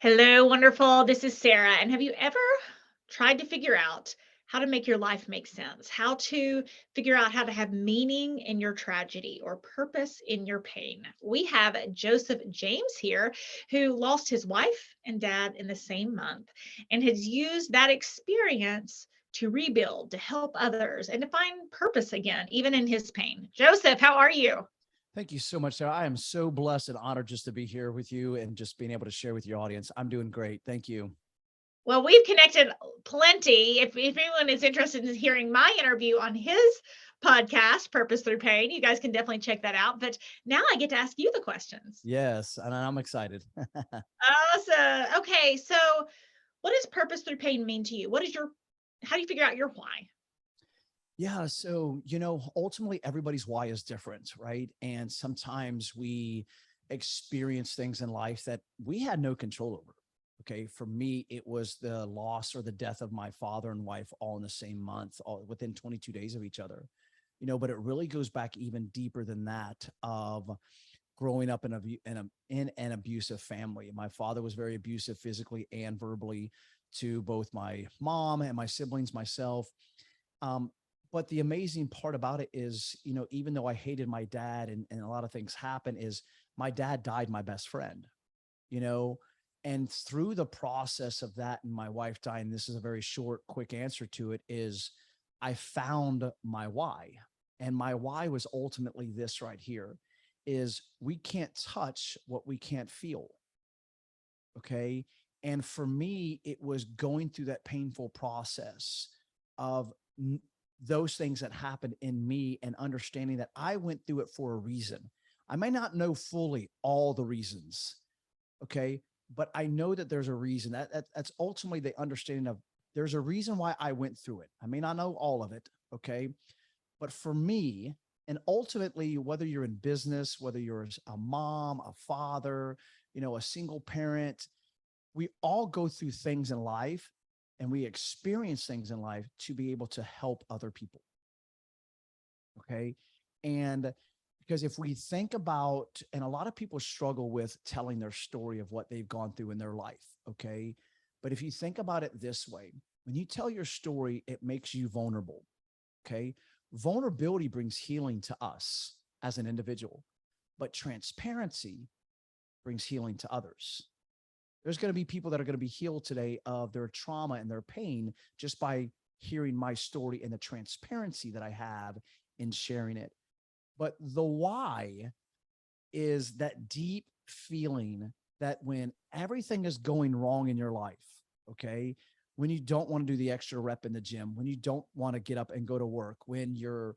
Hello, wonderful. This is Sarah. And have you ever tried to figure out how to make your life make sense? How to figure out how to have meaning in your tragedy or purpose in your pain? We have Joseph James here who lost his wife and dad in the same month and has used that experience to rebuild, to help others, and to find purpose again, even in his pain. Joseph, how are you? Thank you so much, Sarah. I am so blessed and honored just to be here with you and just being able to share with your audience. I'm doing great. Thank you. Well, we've connected plenty. If anyone is interested in hearing my interview on his podcast, Purpose Through Pain, you guys can definitely check that out. But now I get to ask you the questions. Yes, and I'm excited. Awesome. Okay, so what does purpose through pain mean to you? How do you figure out your why? Yeah, so ultimately everybody's why is different, right? And sometimes we experience things in life that we had no control over. Okay, for me, it was the loss or the death of my father and wife all in the same month, all within 22 days of each other. But it really goes back even deeper than that of growing up in an abusive family. My father was very abusive physically and verbally to both my mom and my siblings, myself. Um, but the amazing part about it is, even though I hated my dad and a lot of things happen, is my dad died my best friend, you know, and through the process of that and my wife dying, this is a very short, quick answer to it, is I found my why. And my why was ultimately this right here is we can't touch what we can't feel. Okay. And for me, it was going through that painful process of those things that happened in me and understanding that I went through it for a reason. I may not know fully all the reasons. Okay. But I know that there's a reason that's ultimately the understanding of there's a reason why I went through it. I may not know all of it. Okay. But for me, and ultimately, whether you're in business, whether you're a mom, a father, a single parent, we all go through things in life and we experience things in life to be able to help other people. Okay. And because if we think about, and a lot of people struggle with telling their story of what they've gone through in their life. Okay. But if you think about it this way, when you tell your story, it makes you vulnerable. Okay. Vulnerability brings healing to us as an individual, but transparency brings healing to others. There's going to be people that are going to be healed today of their trauma and their pain just by hearing my story and the transparency that I have in sharing it. But the why is that deep feeling that when everything is going wrong in your life, okay, when you don't want to do the extra rep in the gym, when you don't want to get up and go to work, when you're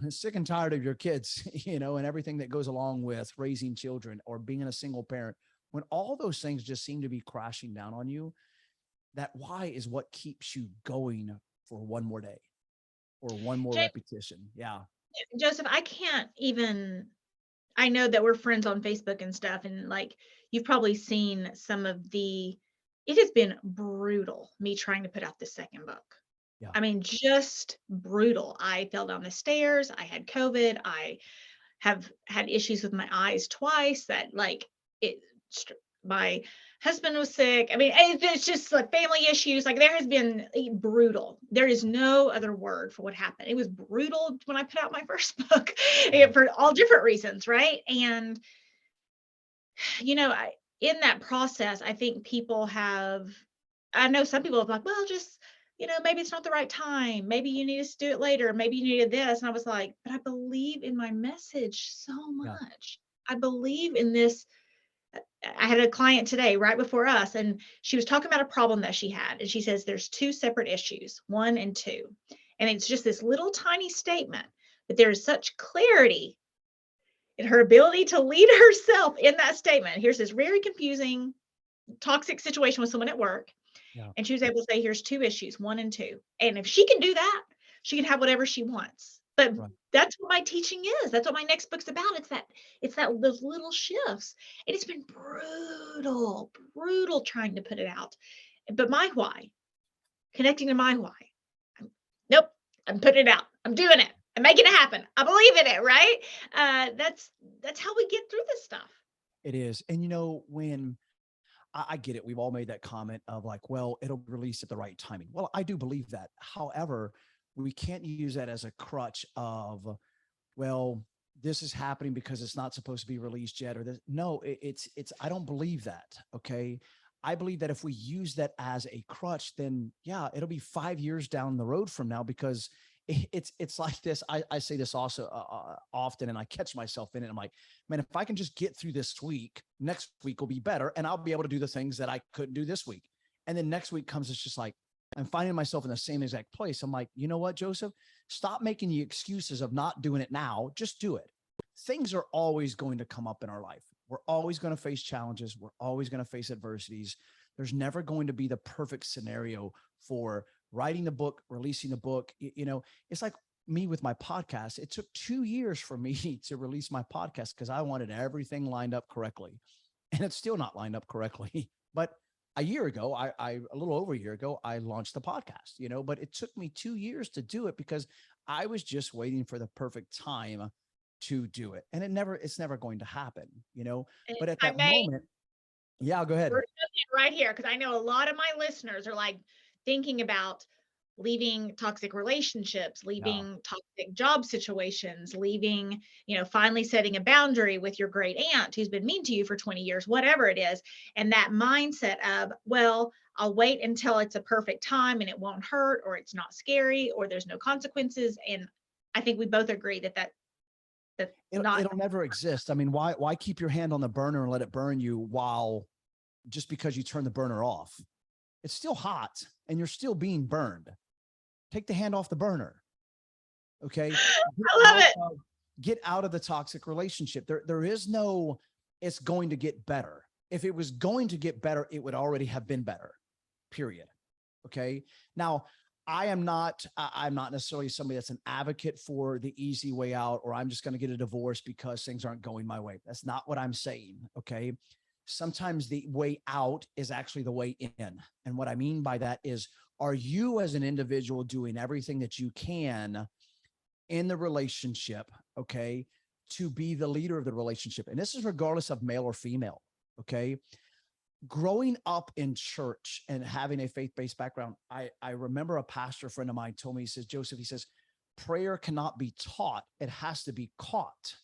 sick and tired of your kids, and everything that goes along with raising children or being a single parent, when all those things just seem to be crashing down on you, that why is what keeps you going for one more day or one more Ja- repetition. Yeah. Joseph, I know that we're friends on Facebook and stuff, and like you've probably seen it has been brutal me trying to put out the second book. Yeah. I mean, just brutal. I fell down the stairs. I had COVID. I have had issues with my eyes twice it my husband was sick. I mean, it's just like family issues. Like there has been brutal. There is no other word for what happened. It was brutal when I put out my first book Yeah. for all different reasons, right? And in that process, I think I know some people have like, well, just, maybe it's not the right time. Maybe you need to do it later. Maybe you needed this. And I was like, but I believe in my message so Yeah. much. I believe in this. I had a client today right before us, and she was talking about a problem that she had. And she says there's two separate issues, one and two. And it's just this little tiny statement, but there is such clarity in her ability to lead herself in that statement. Here's this very confusing, toxic situation with someone at work. Yeah. And she was able to say, here's two issues, one and two. And if she can do that, she can have whatever she wants. But Right. that's what my teaching is. That's what my next book's about. It's that those little shifts. And it's been brutal, brutal trying to put it out. But my why, connecting to my why. Nope, I'm putting it out. I'm doing it. I'm making it happen. I believe in it, right? That's how we get through this stuff. It is. And when I get it. We've all made that comment of like, well, it'll be released at the right timing. Well, I do believe that. However, we can't use that as a crutch of, well, this is happening because it's not supposed to be released yet, or this. No, I don't believe that. Okay. I believe that if we use that as a crutch, then yeah, it'll be 5 years down the road from now, because it's like this. I say this also often, and I catch myself in it. I'm like, man, if I can just get through this week, next week will be better, and I'll be able to do the things that I couldn't do this week. And then next week comes, it's just like I'm finding myself in the same exact place. I'm like, you know what, Joseph? Stop making the excuses of not doing it now. Just do it. Things are always going to come up in our life. We're always going to face challenges. We're always going to face adversities. There's never going to be the perfect scenario for writing the book, releasing the book. It's like me with my podcast. It took 2 years for me to release my podcast because I wanted everything lined up correctly. And it's still not lined up correctly. But a year ago, a little over a year ago, I launched the podcast, but it took me 2 years to do it because I was just waiting for the perfect time to do it. And it's never going to happen. And But at I that may moment, yeah, go ahead. We're right here because I know a lot of my listeners are like thinking about leaving toxic relationships, Yeah. leaving toxic job situations, leaving, finally setting a boundary with your great aunt who's been mean to you for 20 years, whatever it is. And that mindset of, well, I'll wait until it's a perfect time and it won't hurt, or it's not scary, or there's no consequences. And I think we both agree that's not. It'll never exist. I mean, why keep your hand on the burner and let it burn you while just because you turn the burner off? It's still hot and you're still being burned. Take the hand off the burner. Okay. I love it. Get out of the toxic relationship. There is no, it's going to get better. If it was going to get better, it would already have been better, period. Okay. Now, I'm not necessarily somebody that's an advocate for the easy way out, or I'm just going to get a divorce because things aren't going my way. That's not what I'm saying. Okay. Sometimes the way out is actually the way in. And what I mean by that is, are you as an individual doing everything that you can in the relationship, okay, to be the leader of the relationship? And this is regardless of male or female, okay? Growing up in church and having a faith-based background, I remember a pastor friend of mine told me, he says, Joseph, he says, prayer cannot be taught, it has to be caught.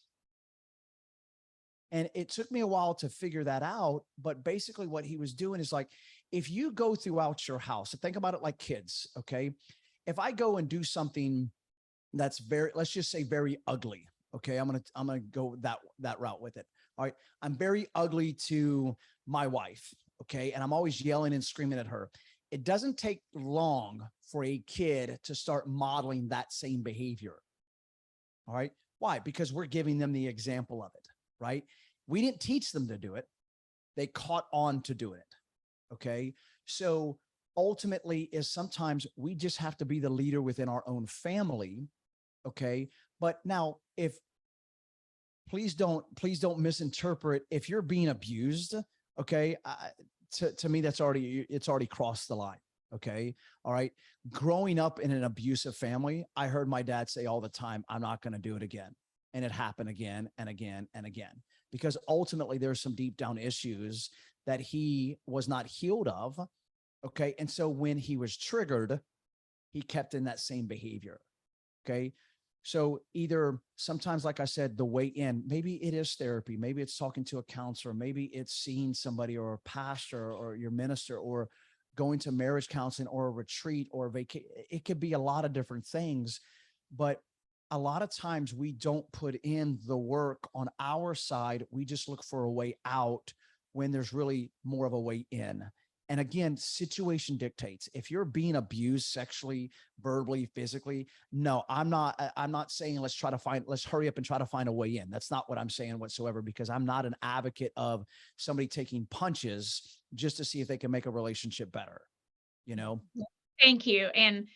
And it took me a while to figure that out. But basically what he was doing is like, if you go throughout your house, think about it like kids, okay? If I go and do something that's very, let's just say very ugly, okay? I'm gonna go that route with it. All right. I'm very ugly to my wife, okay? And I'm always yelling and screaming at her. It doesn't take long for a kid to start modeling that same behavior. All right. Why? Because we're giving them the example of it, right? We didn't teach them to do it. They caught on to doing it. Okay. So ultimately is sometimes we just have to be the leader within our own family. Okay. But now please don't misinterpret if you're being abused. Okay. To me, it's already crossed the line. Okay. All right. Growing up in an abusive family, I heard my dad say all the time, I'm not going to do it again. And it happened again and again and again, because ultimately there's some deep down issues that he was not healed of. Okay. And so when he was triggered, he kept in that same behavior. Okay. So either sometimes, like I said, the way in, maybe it is therapy, maybe it's talking to a counselor, maybe it's seeing somebody or a pastor or your minister, or going to marriage counseling or a retreat or a vacation. It could be a lot of different things, but a lot of times we don't put in the work on our side. We just look for a way out when there's really more of a way in. And again, situation dictates. If you're being abused sexually, verbally, physically, no, I'm not saying let's hurry up and try to find a way in. That's not what I'm saying whatsoever, because I'm not an advocate of somebody taking punches just to see if they can make a relationship better, you know? Thank you. And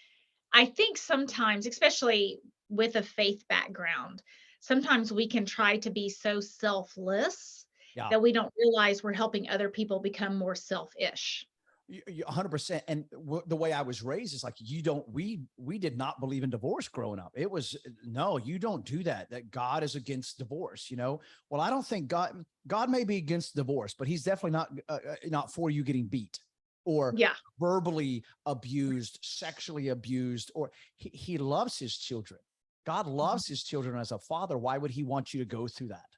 I think sometimes, especially with a faith background, sometimes we can try to be so selfless Yeah. that we don't realize we're helping other people become more selfish. You 100%. And the way I was raised is like, we did not believe in divorce growing up. It was, no, you don't do that. That God is against divorce, you know? Well, I don't think God may be against divorce, but he's definitely not for you getting beat or Yeah. verbally abused, sexually abused, or he loves his children. God Mhm, loves his children as a father. Why would he want you to go through that?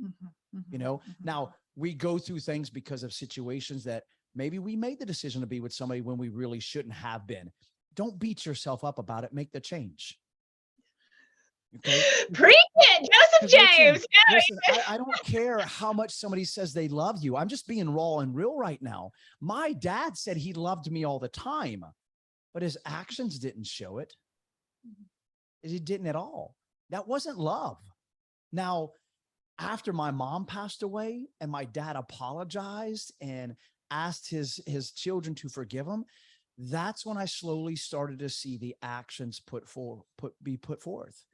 mhm, You mhm, know, mhm. now we go through things because of situations that maybe we made the decision to be with somebody when we really shouldn't have been. Don't beat yourself up about it. Make the change. Okay. Preach it, Joseph Because listen, James. listen, I don't care how much somebody says they love you. I'm just being raw and real right now. My dad said he loved me all the time, but his actions didn't show it. He didn't at all. That wasn't love. Now, after my mom passed away and my dad apologized and asked his children to forgive him, that's when I slowly started to see the actions be put forth.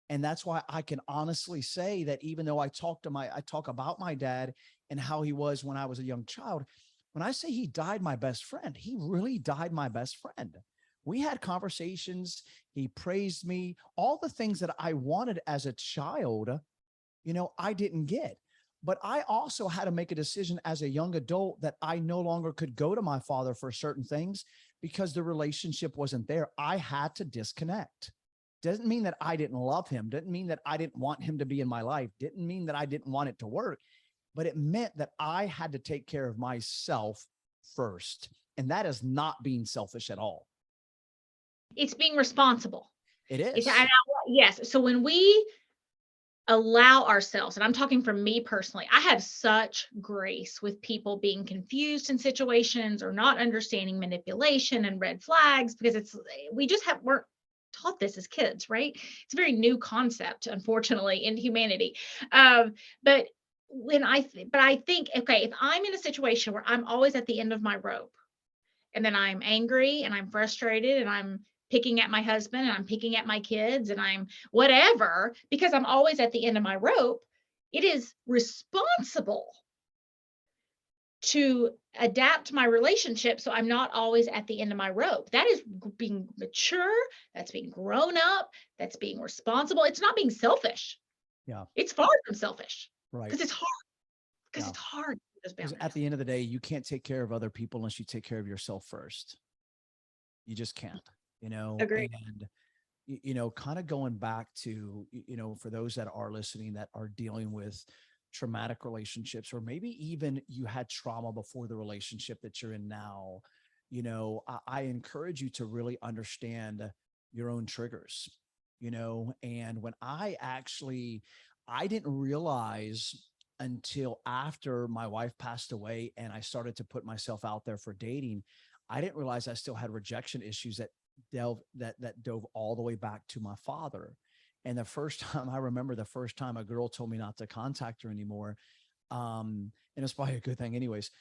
And that's why I can honestly say that even though I talk about my dad and how he was when I was a young child, when I say he died my best friend, he really died my best friend. We had conversations, he praised me, all the things that I wanted as a child, I didn't get. But I also had to make a decision as a young adult that I no longer could go to my father for certain things because the relationship wasn't there. I had to disconnect. Doesn't mean that I didn't love him. Didn't mean that I didn't want him to be in my life. Didn't mean that I didn't want it to work. But it meant that I had to take care of myself first. And that is not being selfish at all. It's being responsible. It It's is. yes. So when we allow ourselves, and I'm talking from me personally, I have such grace with people being confused in situations or not understanding manipulation and red flags because we just weren't taught this as kids, right? It's a very new concept, unfortunately, in humanity. But but I think, okay, if I'm in a situation where I'm always at the end of my rope, and then I'm angry and I'm frustrated and I'm picking at my husband and I'm picking at my kids and I'm whatever because I'm always at the end of my rope, it is responsible to adapt my relationship so I'm not always at the end of my rope. That is being mature, that's being grown up, that's being responsible. It's not being selfish. Yeah. It's far from selfish Right. because it's hard. Because Yeah. it's hard to those Because at boundaries. the end of the day, you can't take care of other people unless you take care of yourself first. You just can't, Agree. and kind of going back to, for those that are listening that are dealing with traumatic relationships, or maybe even you had trauma before the relationship that you're in now, I encourage you to really understand your own triggers, and when I didn't realize until after my wife passed away and I started to put myself out there for dating, I didn't realize I still had rejection issues that dove all the way back to my father. And the first time I remember, the first time a girl told me not to contact her anymore, and it's probably a good thing, anyways,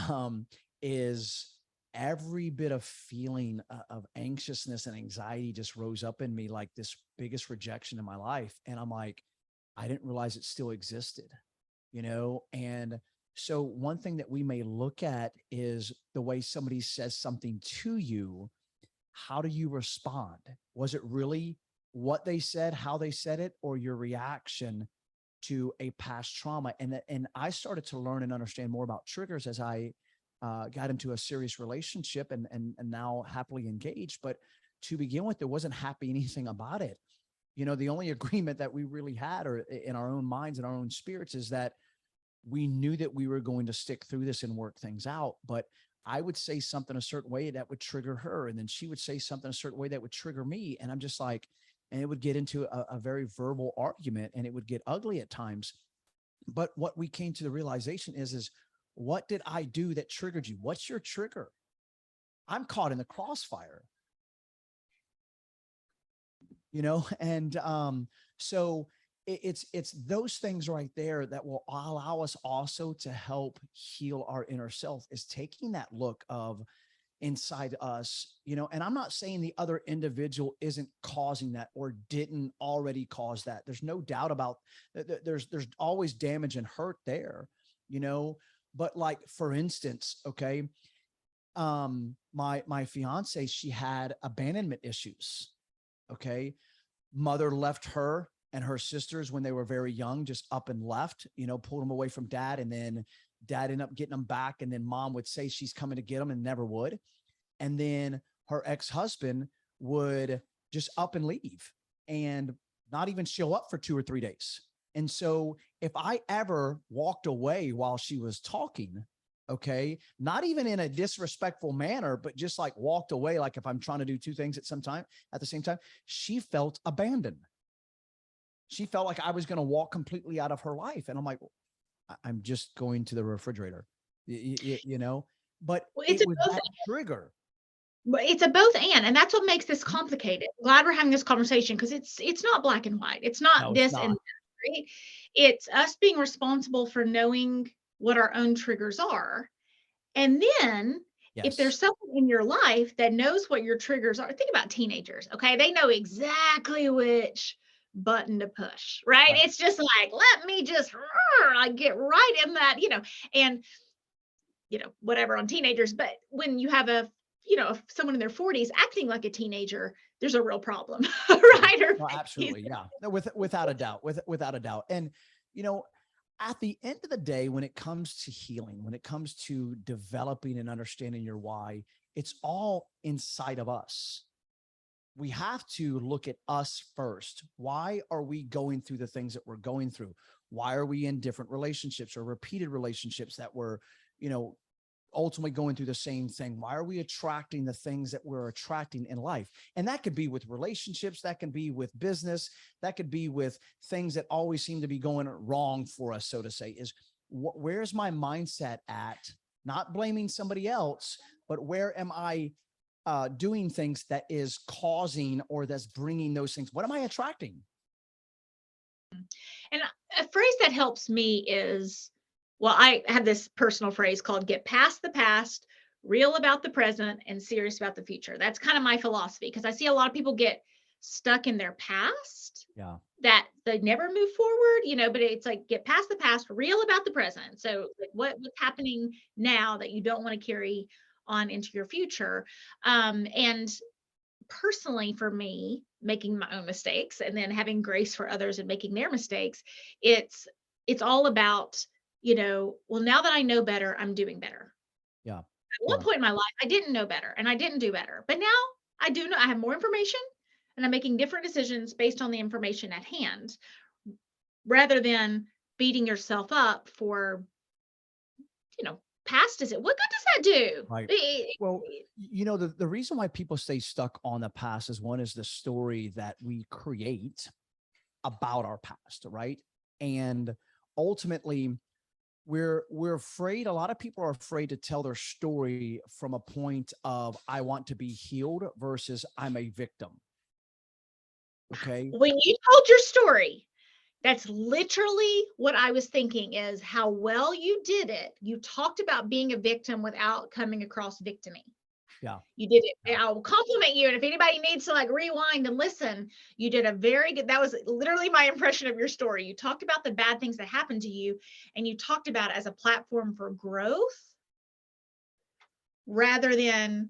um, is every bit of feeling of anxiousness and anxiety just rose up in me like this biggest rejection in my life. And I'm like, I didn't realize it still existed, and so one thing that we may look at is the way somebody says something to you. How do you respond? Was it really what they said, how they said it, or your reaction to a past trauma? And I started to learn and understand more about triggers as I got into a serious relationship and now happily engaged. But to begin with, there wasn't happy anything about it. The only agreement that we really had, or in our own minds and our own spirits, is that we knew that we were going to stick through this and work things out. But I would say something a certain way that would trigger her. And then she would say something a certain way that would trigger me. And I'm just like, and it would get into a very verbal argument and it would get ugly at times. But what we came to the realization is what did I do that triggered you? What's your trigger? I'm caught in the crossfire, and so it's those things right there that will allow us also to help heal our inner self, is taking that look of inside us, and I'm not saying the other individual isn't causing that or didn't already cause that. There's no doubt about there's always damage and hurt there, but like, for instance, okay, My fiance, she had abandonment issues. Okay. Mother left her and her sisters when they were very young, just up and left, pulled them away from dad. And then dad ended up getting them back. And then mom would say she's coming to get them and never would. And then her ex-husband would just up and leave and not even show up for 2 or 3 days. And so if I ever walked away while she was talking, okay, not even in a disrespectful manner, but just like walked away, like if I'm trying to do two things at the same time, she felt abandoned. She felt like I was going to walk completely out of her life. And I'm like, I'm just going to the refrigerator, but Well, it's it a was both that trigger. it's a both and that's what makes this complicated. Glad we're having this conversation because it's not black and white. It's not No, it's this and not. that, right? It's us being responsible for knowing what our own triggers are. And then if Yes. there's someone in your life that knows what your triggers are, think about teenagers, okay? They know exactly which button to push, right? Right. It's just like, let me just like get right in that, and whatever on teenagers. But when you have someone in their 40s acting like a teenager, there's a real problem, Yeah. right? Or No, maybe absolutely. Yeah. No, without a doubt, without a doubt. And, you know, at the end of the day, when it comes to healing, when it comes to developing and understanding your why, it's all inside of us. We have to look at us first. Why are we going through the things that we're going through? Why are we in different relationships or repeated relationships that we're, you know, ultimately going through the same thing? Why are we attracting the things that we're attracting in life? And that could be with relationships, that can be with business, that could be with things that always seem to be going wrong for us, so to say, is where's my mindset at? Not blaming somebody else, but where am I doing things that is causing or that's bringing those things? What am I attracting? And a phrase that helps me is, well, I have this personal phrase called get past the past, real about the present, and serious about the future. That's kind of my philosophy because I see a lot of people get stuck in their past Yeah. that they never move forward, but it's like get past the past, real about the present. So like what's happening now that you don't want to carry on into your future. And personally for me, making my own mistakes and then having grace for others and making their mistakes, it's it's all about, well, now that I know better, I'm doing better. Yeah. At one Yeah. point in my life, I didn't know better and I didn't do better. But now I do know I have more information and I'm making different decisions based on the information at hand rather than beating yourself up for, past is it. What good does that do? Right. Well, the reason why people stay stuck on the past is one is the story that we create about our past, right? And ultimately, we're afraid. A lot of people are afraid to tell their story from a point of I want to be healed versus I'm a victim. Okay. When you told your story, that's literally what I was thinking is how well you did it. You talked about being a victim without coming across victimy. Yeah. You did it. Yeah. And I will compliment you. And if anybody needs to like rewind and listen, you did a very good. That was literally my impression of your story. You talked about the bad things that happened to you, and you talked about it as a platform for growth rather than,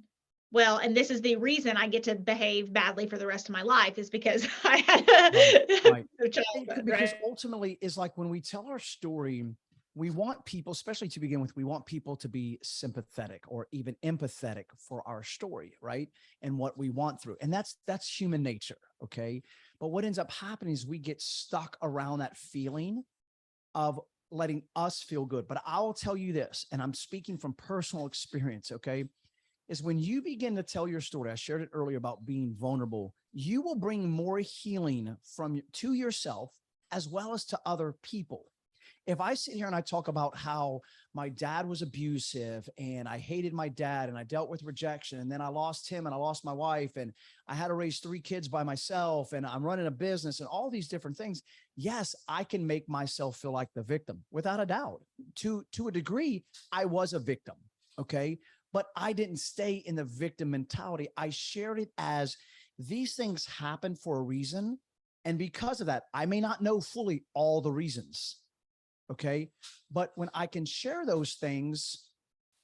well, and this is the reason I get to behave badly for the rest of my life is because I Right. had Right. a childhood, Because right? ultimately is like when we tell our story, we want people, especially to begin with, we want people to be sympathetic or even empathetic for our story, right? And what we want through. And that's human nature. Okay. But what ends up happening is we get stuck around that feeling of letting us feel good. But I'll tell you this, and I'm speaking from personal experience, okay? Is when you begin to tell your story, I shared it earlier about being vulnerable, you will bring more healing to yourself as well as to other people. If I sit here and I talk about how my dad was abusive and I hated my dad and I dealt with rejection and then I lost him and I lost my wife and I had to raise 3 kids by myself and I'm running a business and all these different things. Yes, I can make myself feel like the victim without a doubt. To a degree, I was a victim. Okay. But I didn't stay in the victim mentality. I shared it as these things happen for a reason. And because of that, I may not know fully all the reasons. Okay. But when I can share those things,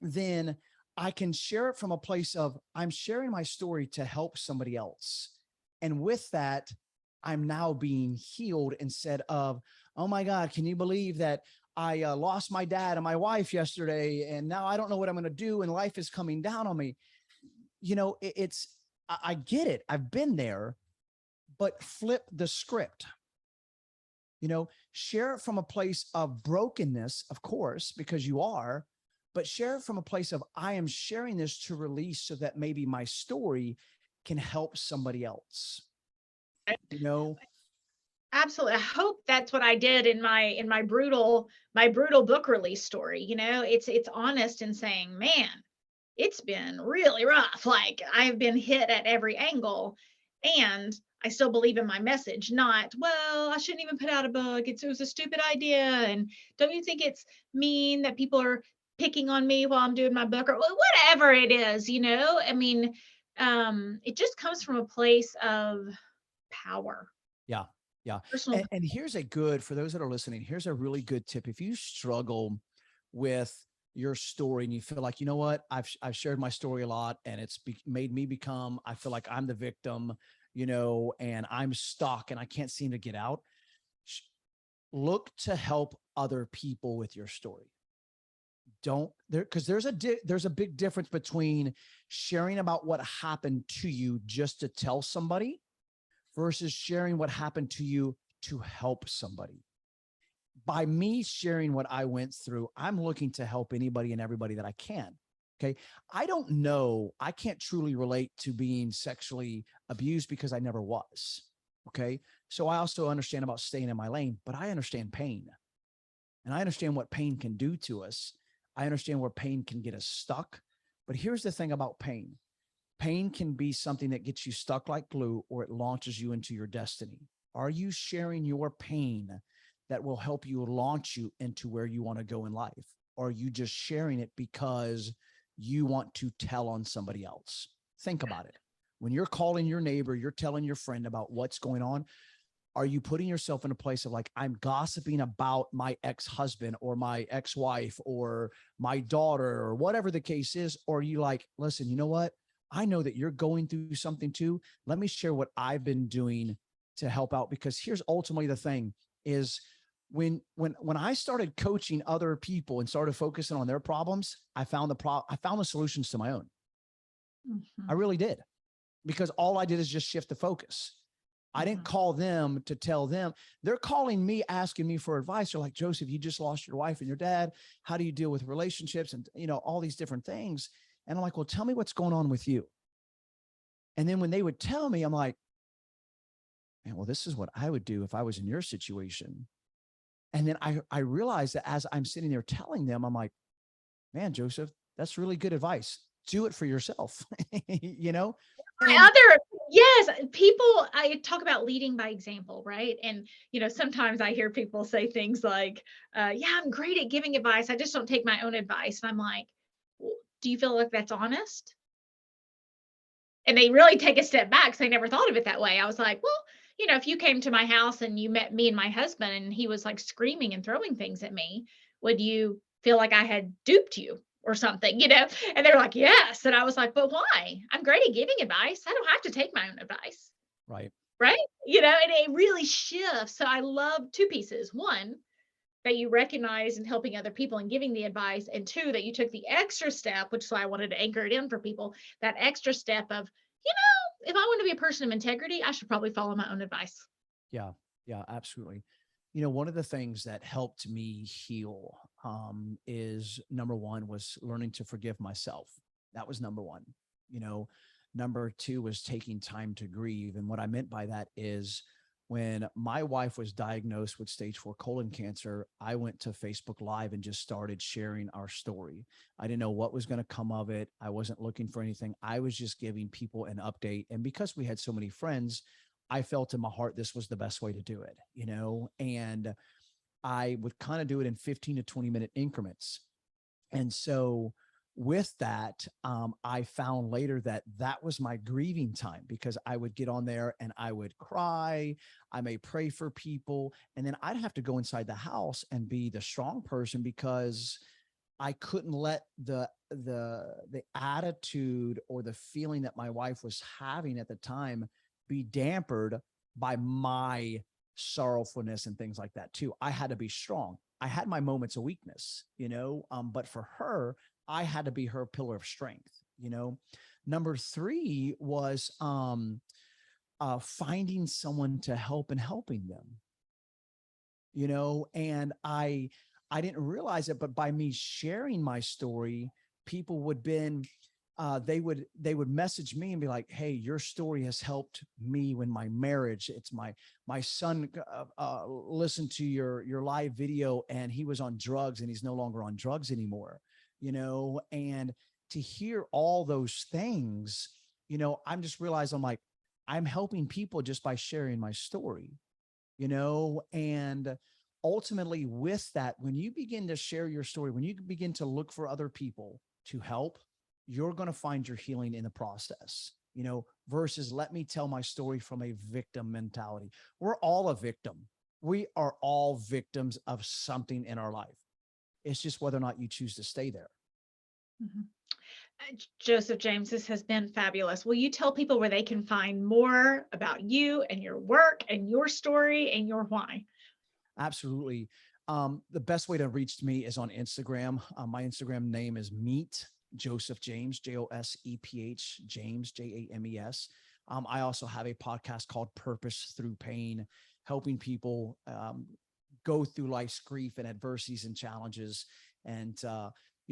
then I can share it from a place of I'm sharing my story to help somebody else. And with that, I'm now being healed instead of, oh my God, can you believe that I lost my dad and my wife yesterday? And now I don't know what I'm going to do. And life is coming down on me. I get it. I've been there, but flip the script. Share it from a place of brokenness, of course, because you are, but share it from a place of I am sharing this to release so that maybe my story can help somebody else. You know, Absolutely. I hope that's what I did in my brutal book release story. It's honest and saying, man, it's been really rough. Like I've been hit at every angle and I still believe in my message, not, well, I shouldn't even put out a book. It was a stupid idea. And don't you think it's mean that people are picking on me while I'm doing my book or whatever it is? I mean, it just comes from a place of power, yeah, yeah. personal. And here's for those that are listening, here's a really good tip. If you struggle with your story and you feel like, you know what, I've shared my story a lot and it's made me become, I feel like I'm the victim, and I'm stuck and I can't seem to get out. Look to help other people with your story. Don't there because there's a big difference between sharing about what happened to you just to tell somebody versus sharing what happened to you to help somebody. By me sharing what I went through, I'm looking to help anybody and everybody that I can. Okay. I don't know. I can't truly relate to being sexually abused because I never was. Okay. So I also understand about staying in my lane, but I understand pain and I understand what pain can do to us. I understand where pain can get us stuck. But here's the thing about pain. Pain can be something that gets you stuck like glue or it launches you into your destiny. Are you sharing your pain that will help you launch you into where you want to go in life? Or are you just sharing it because you want to tell on somebody else? Think about it. When you're calling your neighbor, you're telling your friend about what's going on. Are you putting yourself in a place of like, I'm gossiping about my ex-husband or my ex-wife or my daughter or whatever the case is? Or are you like, listen, you know what? I know that you're going through something too. Let me share what I've been doing to help out. Because here's ultimately the thing is when I started coaching other people and started focusing on their problems, I found the solutions to my own. I Mhm, really did, because all I did is just shift the focus. I didn't mhm. call them to tell them. They're calling me, asking me for advice. They're like, Joseph, you just lost your wife and your dad. How do you deal with relationships and, all these different things? And I'm like, well, tell me what's going on with you. And then when they would tell me, I'm like, man, well, this is what I would do if I was in your situation. And then I realized that as I'm sitting there telling them, I'm like, man, Joseph, that's really good advice. Do it for yourself, you know? And Other Yes, people I talk about leading by example, right? And, sometimes I hear people say things like, "Yeah, I'm great at giving advice. I just don't take my own advice." And I'm like, "Well, do you feel like that's honest?" And they really take a step back because they never thought of it that way. I was like, "Well, if you came to my house and you met me and my husband and he was like screaming and throwing things at me, would you feel like I had duped you or something?" And they're like, "Yes." And I was like, "But why? I'm great at giving advice. I don't have to take my own advice." right. Right? And it really shifts. So I love two pieces. One, that you recognize in helping other people and giving the advice. And two, that you took the extra step, which is why I wanted to anchor it in for people, that extra step of, if I want to be a person of integrity, I should probably follow my own advice. Yeah. Yeah, absolutely. One of the things that helped me heal is number one was learning to forgive myself. That was number one. You know, Number two was taking time to grieve. And what I meant by that is when my wife was diagnosed with stage 4 colon cancer, I went to Facebook Live and just started sharing our story. I didn't know what was going to come of it. I wasn't looking for anything. I was just giving people an update. And because we had so many friends, I felt in my heart this was the best way to do it, and I would kind of do it in 15 to 20-minute increments. And so with that, I found later that that was my grieving time because I would get on there and I would cry. I may pray for people. And then I'd have to go inside the house and be the strong person because I couldn't let the attitude or the feeling that my wife was having at the time be dampered by my sorrowfulness and things like that too. I had to be strong. I had my moments of weakness, but for her, I had to be her pillar of strength. Number three was finding someone to help and helping them. And I didn't realize it, but by me sharing my story, people would been they would message me and be like, hey, your story has helped me when my marriage. It's my son listened to your live video and he was on drugs and he's no longer on drugs anymore. And to hear all those things, I'm just realized I'm like, I'm helping people just by sharing my story. And ultimately with that, when you begin to share your story, when you begin to look for other people to help, you're going to find your healing in the process, versus let me tell my story from a victim mentality. We're all a victim. We are all victims of something in our life. It's just whether or not you choose to stay there. Mhm. Joseph James, this has been fabulous. Will you tell people where they can find more about you and your work and your story and your why? Absolutely. The best way to reach me is on Instagram. My Instagram name is Meet Joseph James, Joseph James, James. I also have a podcast called Purpose Through Pain, helping people go through life's grief and adversities and challenges. And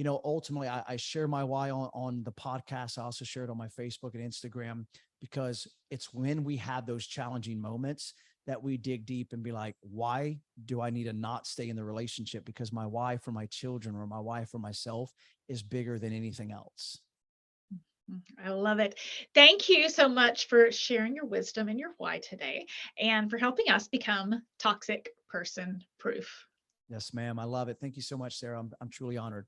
ultimately, I share my why on the podcast. I also share it on my Facebook and Instagram because it's when we have those challenging moments that we dig deep and be like, why do I need to not stay in the relationship? Because my wife or my children or my wife or myself is bigger than anything else. I love it. Thank you so much for sharing your wisdom and your why today and for helping us become toxic person proof. Yes, ma'am. I love it. Thank you so much, Sarah. I'm truly honored.